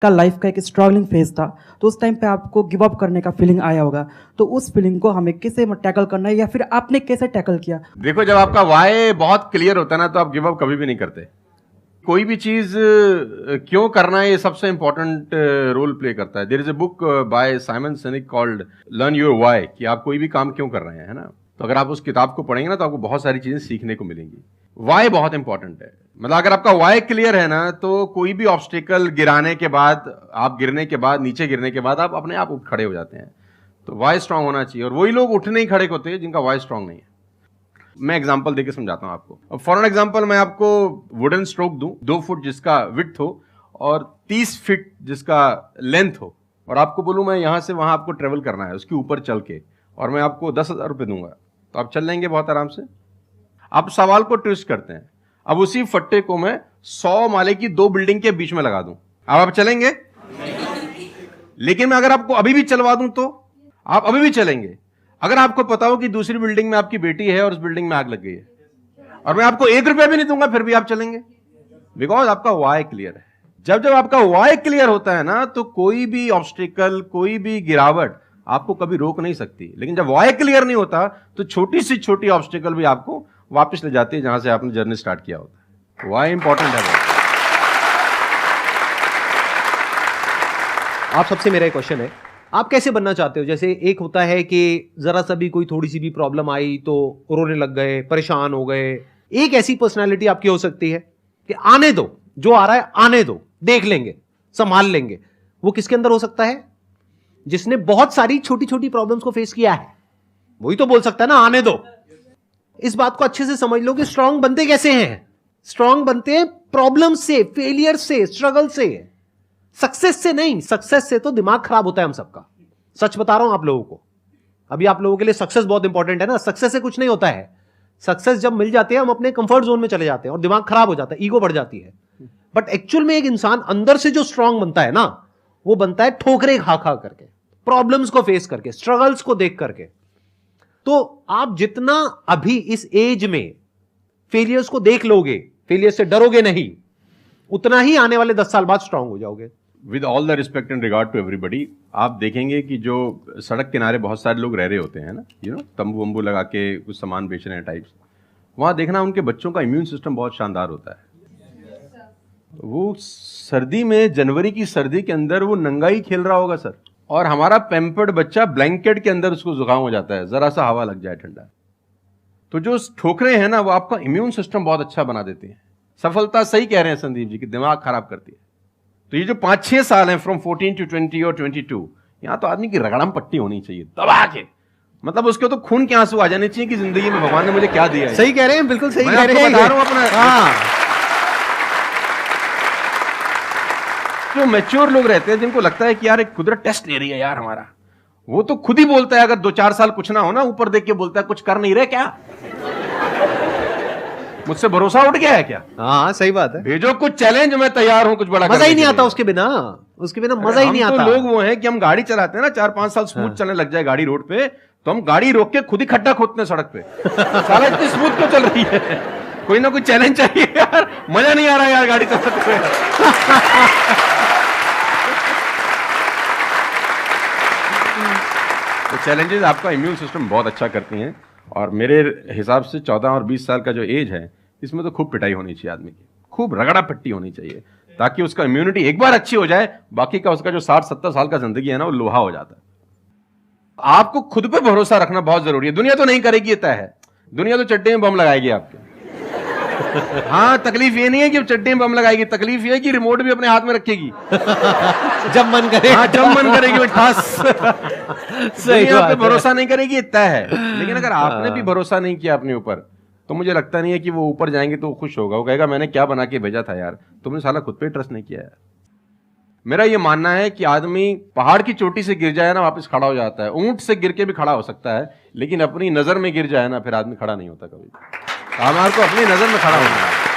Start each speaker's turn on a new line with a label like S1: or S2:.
S1: का लाइफ का एक स्ट्रगलिंग फेज था, तो उस टाइम पे आपको गिव अप करने का फीलिंग आया होगा। तो उस फीलिंग को हमें कैसे टैकल करना है या फिर आपने कैसे टैकल किया?
S2: देखो, जब आपका वाई बहुत क्लियर होता है ना, तो आप गिव अप कभी भी नहीं करते। कोई भी चीज क्यों करना है, ये सबसे इंपॉर्टेंट रोल प्ले करता है। There is a book by Simon Sinek called learn your why, कि आप कोई भी काम क्यों कर रहे हैं, है ना। तो अगर आप उस किताब को पढ़ेंगे ना, तो आपको बहुत सारी चीजें सीखने को मिलेंगी। वाई बहुत इंपॉर्टेंट है। मतलब अगर आपका वाई क्लियर है ना, तो कोई भी ऑब्स्टिकल गिराने के बाद, आप गिरने के बाद, नीचे गिरने के बाद आप अपने आप उठ खड़े हो जाते हैं। तो वाई स्ट्रांग होना चाहिए, और वही लोग उठने ही खड़े होते हैं जिनका वाई स्ट्रांग नहीं है। मैं एग्जांपल देके समझाता हूं आपको। अब फॉर एन एग्जांपल मैं आपको वुडन स्ट्रोक दूं, 2 फुट जिसका विड्थ हो और 30 फीट जिसका लेंथ हो, और आपको बोलूं मैं यहां से वहां आपको ट्रेवल करना है उसके ऊपर चल के, और मैं आपको 10,000 रुपए दूंगा, तो आप चल लेंगे बहुत आराम से। आप सवाल को ट्विस्ट करते हैं। अब उसी फट्टे को मैं 100 माले की 2 बिल्डिंग के बीच में लगा दूं, अब आप चलेंगे? लेकिन मैं अगर आपको अभी भी चलवा दूं तो आप अभी भी चलेंगे। अगर आपको पता हो कि दूसरी बिल्डिंग में आपकी बेटी है और उस बिल्डिंग में आग लग गई है, और मैं आपको 1 रुपया भी नहीं दूंगा, फिर भी आप चलेंगे? बिकॉज आपका वाई क्लियर है। जब जब आपका वाई क्लियर होता है ना, तो कोई भी ऑब्स्टिकल, कोई भी गिरावट आपको कभी रोक नहीं सकती। लेकिन जब वाई क्लियर नहीं होता, तो छोटी सी छोटी ऑब्स्टिकल भी आपको वापस ले जाती है जहां से आपने जर्नी स्टार्ट किया होता है। वाई इंपॉर्टेंट है बहुत।
S3: आप सबसे मेरा एक क्वेश्चन है, आप कैसे बनना चाहते हो? जैसे एक होता है कि जरा सा भी कोई थोड़ी सी भी प्रॉब्लम आई तो रोने लग गए, परेशान हो गए। एक ऐसी पर्सनालिटी आपकी हो सकती है कि आने दो, जो आ रहा है आने दो, देख लेंगे, संभाल लेंगे। वो किसके अंदर हो सकता है? जिसने बहुत सारी छोटी छोटी प्रॉब्लम्स को फेस किया है, वही तो बोल सकता है ना आने दो। इस बात को अच्छे से समझ लो कि स्ट्रांग बनते कैसे हैं। स्ट्रांग बनते हैं प्रॉब्लम से, फेलियर से, स्ट्रगल से, सक्सेस से नहीं। सक्सेस से तो दिमाग खराब होता है हम सबका। सच बता रहा हूं आप लोगों को। अभी आप लोगों के लिए सक्सेस बहुत इंपॉर्टेंट है ना। सक्सेस से कुछ नहीं होता है। सक्सेस जब मिल जाती है, हम अपने कंफर्ट जोन में चले जाते हैं और दिमाग खराब हो जाता है, ईगो बढ़ जाती है। बट एक्चुअल में एक इंसान अंदर से जो स्ट्रांग बनता है ना, वो बनता है ठोकरे खा खा करके, प्रॉब्लम्स को फेस करके, स्ट्रगल्स को देख करके। तो आप जितना अभी इस एज में फेलियर्स को देख लोगे, फेलियर से डरोगे नहीं, उतना ही आने वाले 10 साल बाद स्ट्रांग हो जाओगे।
S2: With all the respect and regard to everybody, आप देखेंगे कि जो सड़क किनारे बहुत सारे लोग रह रहे होते हैं ना, तंबू वंबू लगा के कुछ सामान बेच रहे हैं टाइप्स, वहां देखना उनके बच्चों का इम्यून सिस्टम बहुत शानदार होता है। वो सर्दी में, जनवरी की सर्दी के अंदर वो नंगा ही खेल रहा होगा सर, और हमारा पैम्पर्ड बच्चा ब्लैंकेट के अंदर उसको जुकाम हो जाता है जरा सा हवा लग जाए ठंडा। तो जो ठोकरे हैं ना, वो आपका इम्यून सिस्टम बहुत अच्छा बना देते हैं। सफलता, सही कह रहे हैं संदीप जी, कि दिमाग खराब करती है। तो ये जो 5-6 साल हैं, फ्रॉम 14 to 20 और 22, यहां तो आदमी की रगड़म पट्टी होनी चाहिए दबा के। मतलब उसके तो खून के आंसू आ जाने चाहिए कि जिंदगी में भगवान ने मुझे क्या दिया है।
S3: सही कह रहे हैं, बिल्कुल सही कह रहे हैं।
S2: बता रहा हूं अपना। हाँ, जो मैच्योर लोग रहते हैं, जिनको लगता है कि यार एक कुदरत टेस्ट ले रही है यार हमारा, वो तो खुद ही बोलता है, अगर 2-4 साल कुछ ना हो ना, ऊपर देख के बोलता है कुछ कर नहीं रहे क्या, मुझसे भरोसा उठ गया है क्या?
S3: हाँ सही बात है।
S2: भेजो कुछ चैलेंज, मैं तैयार हूं कुछ बड़ा।
S3: मजा ही नहीं आता उसके बिना, उसके बिना मजा ही नहीं आता।
S2: लोग वो हैं कि हम गाड़ी चलाते हैं ना, 4-5 साल स्मूथ चलने लग जाए गाड़ी रोड पे, तो हम गाड़ी रोक के खुद ही खड्डा खोदते हैं सड़क पे। साला इतनी स्मूथ क्यों चल रही है? कोई ना कोई चैलेंज चाहिए यार, मजा नहीं आ रहा यार गाड़ी चलाते हुए। तो चैलेंजेस आपका इम्यून सिस्टम बहुत अच्छा करती हैं, और मेरे हिसाब से 14 और 20 साल का जो एज है, इसमें तो खूब पिटाई होनी चाहिए आदमी की, खूब रगड़ा पट्टी होनी चाहिए, ताकि उसका इम्यूनिटी एक बार अच्छी हो जाए, बाकी का उसका जो 60-70 साल का जिंदगी है ना, वो लोहा हो जाता है। आपको खुद पे भरोसा रखना बहुत जरूरी है। दुनिया तो नहीं करेगी, ये तय है। दुनिया तो चड्डे में बम लगाएगी आपके। हाँ, तकलीफ ये नहीं है कि चड्डे में बम लगाएगी, तकलीफ ये है कि रिमोट भी अपने हाथ में रखेगी
S3: जब मन करे।
S2: हाँ, जब मन करेगी वो ठास। दुनिया पे भरोसा नहीं करेगी, ये तय है। लेकिन अगर आपने भी भरोसा नहीं किया अपने ऊपर, तो मुझे लगता नहीं है कि वो ऊपर जाएंगे तो खुश होगा। वो कहेगा मैंने क्या बना के भेजा था यार, तुमने साला खुद पे ट्रस्ट नहीं किया यार। मेरा ये मानना है कि आदमी पहाड़ की चोटी से गिर जाए ना, वापस खड़ा हो जाता है। ऊंट से गिर के भी खड़ा हो सकता है, लेकिन अपनी नजर में गिर जाए ना, फिर आदमी खड़ा नहीं होता कभी। हमारे को अपनी नजर में खड़ा होना है।